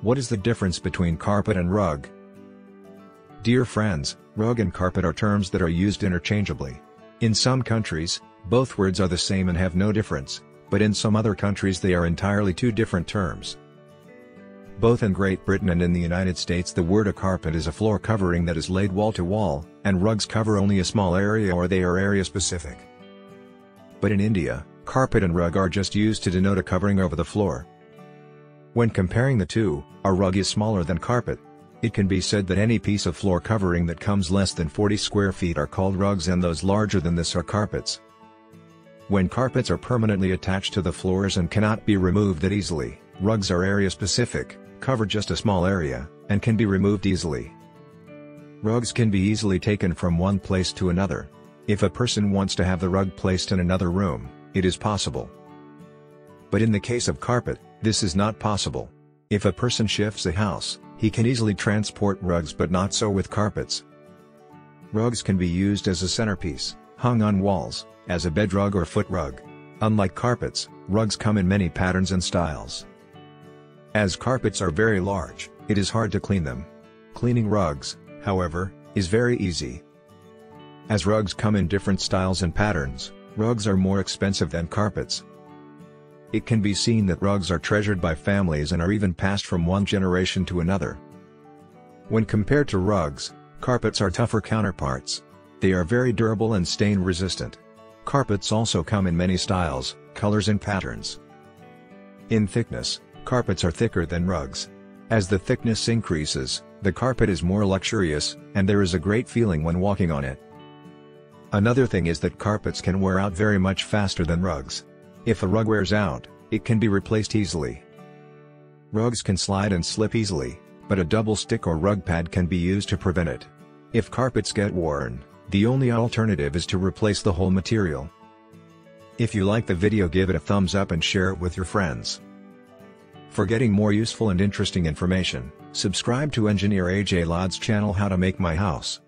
What is the difference between carpet and rug? Dear friends, rug and carpet are terms that are used interchangeably. In some countries, both words are the same and have no difference, but in some other countries they are entirely two different terms. Both in Great Britain and in the United States the word a carpet is a floor covering that is laid wall to wall, and rugs cover only a small area or they are area specific. But in India, carpet and rug are just used to denote a covering over the floor. When comparing the two, a rug is smaller than carpet. It can be said that any piece of floor covering that comes less than 40 square feet are called rugs and those larger than this are carpets. When carpets are permanently attached to the floors and cannot be removed that easily, rugs are area specific, cover just a small area, and can be removed easily. Rugs can be easily taken from one place to another. If a person wants to have the rug placed in another room, it is possible. But in the case of carpet, this is not possible. If a person shifts a house, he can easily transport rugs but not so with carpets. Rugs can be used as a centerpiece, hung on walls, as a bed rug or foot rug. Unlike carpets, rugs come in many patterns and styles. As carpets are very large, it is hard to clean them. Cleaning rugs, however, is very easy. As rugs come in different styles and patterns, rugs are more expensive than carpets. It can be seen that rugs are treasured by families and are even passed from one generation to another. When compared to rugs, carpets are tougher counterparts. They are very durable and stain resistant. Carpets also come in many styles, colors and patterns. In thickness, carpets are thicker than rugs. As the thickness increases, the carpet is more luxurious, and there is a great feeling when walking on it. Another thing is that carpets can wear out very much faster than rugs. If a rug wears out, it can be replaced easily. Rugs can slide and slip easily, but a double stick or rug pad can be used to prevent it. If carpets get worn, the only alternative is to replace the whole material. If you like the video, give it a thumbs up and share it with your friends. For getting more useful and interesting information, subscribe to Engineer AJ Laud's channel How to Make My House.